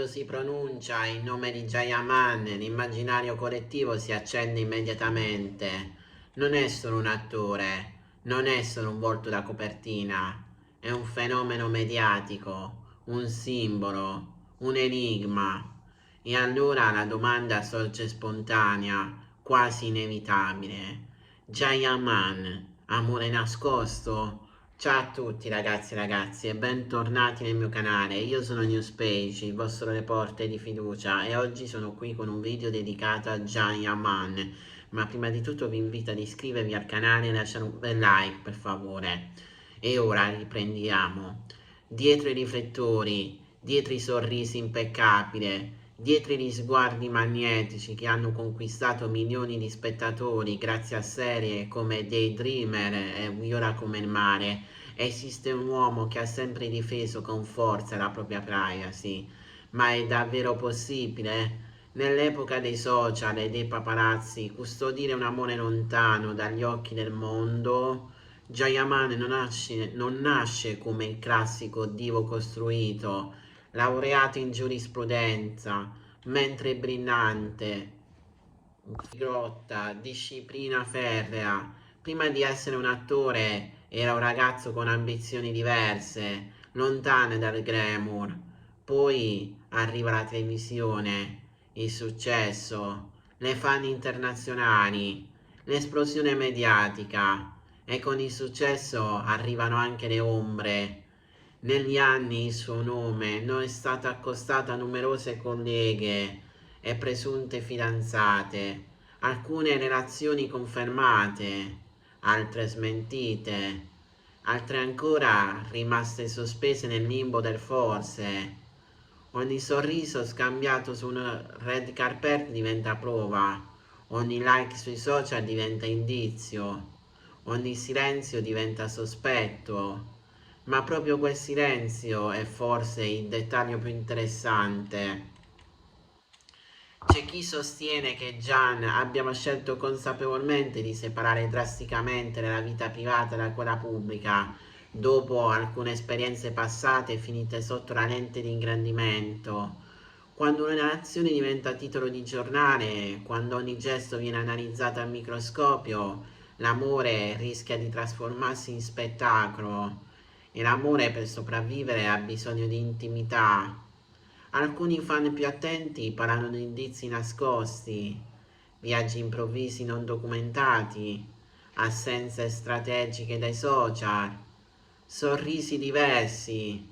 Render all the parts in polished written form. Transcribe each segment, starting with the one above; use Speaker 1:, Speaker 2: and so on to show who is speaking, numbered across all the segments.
Speaker 1: Si pronuncia il nome di Jayaman, l'immaginario collettivo si accende immediatamente. Non è solo un attore, non è solo un volto da copertina, è un fenomeno mediatico, un simbolo, un enigma. E allora la domanda sorge spontanea, quasi inevitabile. Jayaman, amore nascosto? Ciao a tutti ragazzi e ragazze e bentornati nel mio canale. Io sono Newspage, il vostro reporter di fiducia, e oggi sono qui con un video dedicato a Jayaman. Ma prima di tutto vi invito ad iscrivervi al canale e lasciare un bel like per favore. E ora riprendiamo. Dietro i riflettori, dietro i sorrisi impeccabili, dietro gli sguardi magnetici che hanno conquistato milioni di spettatori grazie a serie come Daydreamer e Viola come il mare, esiste un uomo che ha sempre difeso con forza la propria privacy. Ma è davvero possibile? Nell'epoca dei social e dei paparazzi, custodire un amore lontano dagli occhi del mondo? Jayaman non nasce come il classico divo costruito, laureato in giurisprudenza, mentre brillante, grotta, disciplina ferrea. Prima di essere un attore era un ragazzo con ambizioni diverse, lontane dal glamour. Poi arriva la televisione, il successo, le fan internazionali, l'esplosione mediatica, e con il successo arrivano anche le ombre. Negli anni il suo nome non è stato accostato a numerose colleghe e presunte fidanzate, alcune relazioni confermate, altre smentite, altre ancora rimaste sospese nel limbo del forse. Ogni sorriso scambiato su un red carpet diventa prova, ogni like sui social diventa indizio, ogni silenzio diventa sospetto. Ma proprio quel silenzio è forse il dettaglio più interessante. C'è chi sostiene che Gian abbia scelto consapevolmente di separare drasticamente la vita privata da quella pubblica, dopo alcune esperienze passate finite sotto la lente di ingrandimento. Quando una nazione diventa titolo di giornale, quando ogni gesto viene analizzato al microscopio, l'amore rischia di trasformarsi in spettacolo. E l'amore per sopravvivere ha bisogno di intimità. Alcuni fan più attenti parlano di indizi nascosti, viaggi improvvisi non documentati, assenze strategiche dai social, sorrisi diversi,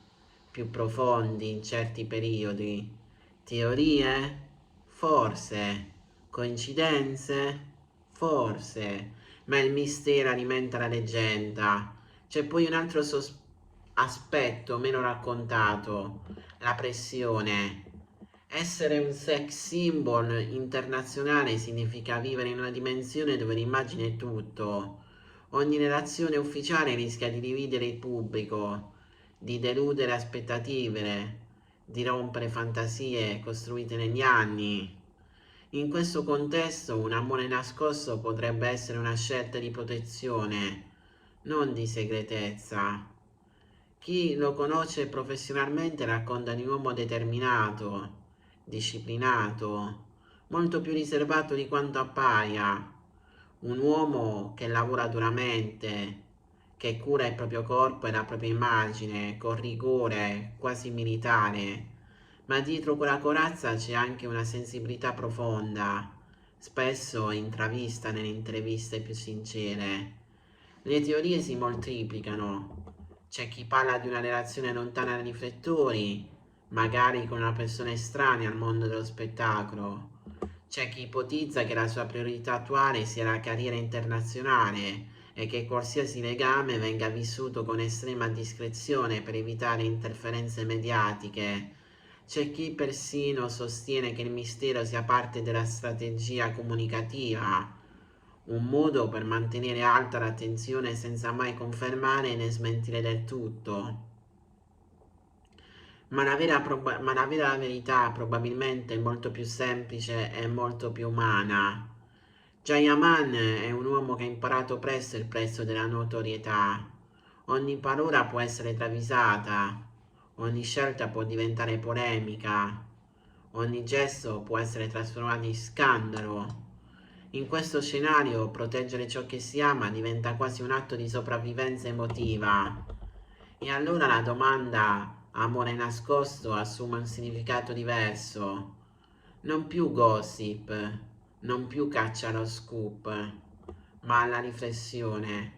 Speaker 1: più profondi in certi periodi. Teorie? Forse. Coincidenze? Forse. Ma il mistero alimenta la leggenda. C'è poi un altro aspetto meno raccontato, la pressione. Essere un sex symbol internazionale significa vivere in una dimensione dove l'immagine è tutto. Ogni relazione ufficiale rischia di dividere il pubblico, di deludere aspettative, di rompere fantasie costruite negli anni. In questo contesto un amore nascosto potrebbe essere una scelta di protezione, non di segretezza. Chi lo conosce professionalmente racconta di un uomo determinato, disciplinato, molto più riservato di quanto appaia, un uomo che lavora duramente, che cura il proprio corpo e la propria immagine con rigore quasi militare, ma dietro quella corazza c'è anche una sensibilità profonda, spesso intravista nelle interviste più sincere. Le teorie si moltiplicano. C'è chi parla di una relazione lontana dai riflettori, magari con una persona estranea al mondo dello spettacolo. C'è chi ipotizza che la sua priorità attuale sia la carriera internazionale e che qualsiasi legame venga vissuto con estrema discrezione per evitare interferenze mediatiche. C'è chi persino sostiene che il mistero sia parte della strategia comunicativa, un modo per mantenere alta l'attenzione senza mai confermare né smentire del tutto. Ma la vera verità probabilmente è molto più semplice e molto più umana. Jayaman è un uomo che ha imparato presto il prezzo della notorietà. Ogni parola può essere travisata, ogni scelta può diventare polemica, ogni gesto può essere trasformato in scandalo. In questo scenario, proteggere ciò che si ama diventa quasi un atto di sopravvivenza emotiva. E allora la domanda amore nascosto assume un significato diverso. Non più gossip, non più caccia allo scoop, ma alla riflessione.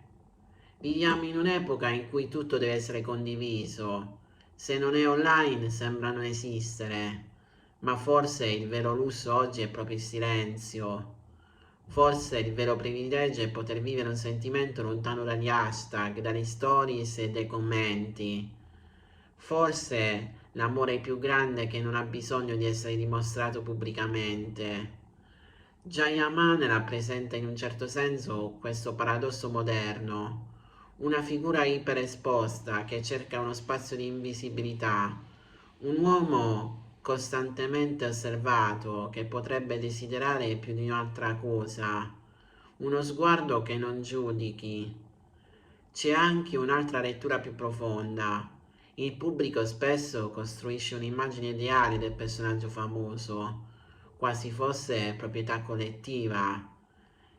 Speaker 1: Viviamo in un'epoca in cui tutto deve essere condiviso. Se non è online sembra non esistere, ma forse il vero lusso oggi è proprio il silenzio. Forse il vero privilegio è poter vivere un sentimento lontano dagli hashtag, dalle stories e dai commenti. Forse l'amore più grande che non ha bisogno di essere dimostrato pubblicamente. Jayaman rappresenta in un certo senso questo paradosso moderno, una figura iperesposta che cerca uno spazio di invisibilità, un uomo costantemente osservato che potrebbe desiderare più di un'altra cosa, uno sguardo che non giudichi. C'è anche un'altra lettura più profonda. Il pubblico spesso costruisce un'immagine ideale del personaggio famoso, quasi fosse proprietà collettiva.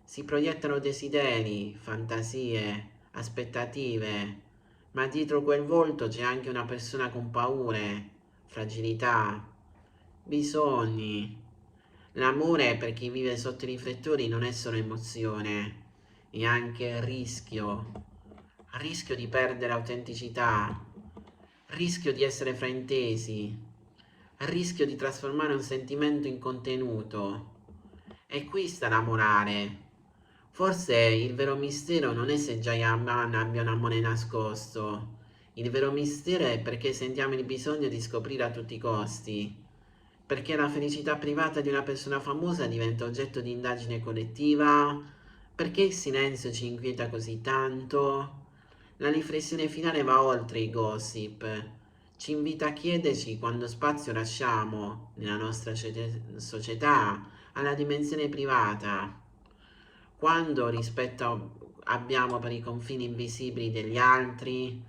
Speaker 1: Si proiettano desideri, fantasie, aspettative, ma dietro quel volto c'è anche una persona con paure, fragilità, bisogni. L'amore per chi vive sotto i riflettori non è solo emozione, è anche rischio di perdere autenticità, rischio di essere fraintesi, rischio di trasformare un sentimento in contenuto. E qui sta la morale. Forse il vero mistero non è se Jayaman abbia un amore nascosto. Il vero mistero è perché sentiamo il bisogno di scoprire a tutti i costi. Perché la felicità privata di una persona famosa diventa oggetto di indagine collettiva. Perché il silenzio ci inquieta così tanto. La riflessione finale va oltre i gossip. Ci invita a chiederci quando spazio lasciamo nella nostra società alla dimensione privata, quando rispetto abbiamo per i confini invisibili degli altri,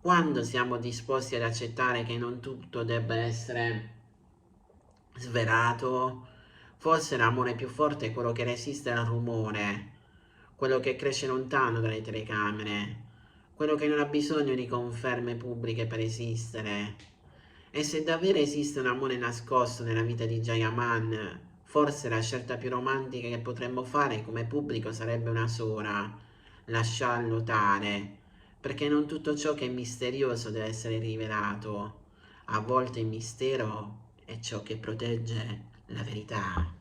Speaker 1: quando siamo disposti ad accettare che non tutto debba essere svelato. Forse l'amore più forte è quello che resiste al rumore, quello che cresce lontano dalle telecamere, quello che non ha bisogno di conferme pubbliche per esistere. E se davvero esiste un amore nascosto nella vita di Jayaman, forse la scelta più romantica che potremmo fare come pubblico sarebbe una sola: lasciarlo tale, perché non tutto ciò che è misterioso deve essere rivelato. A volte il mistero è ciò che protegge la verità.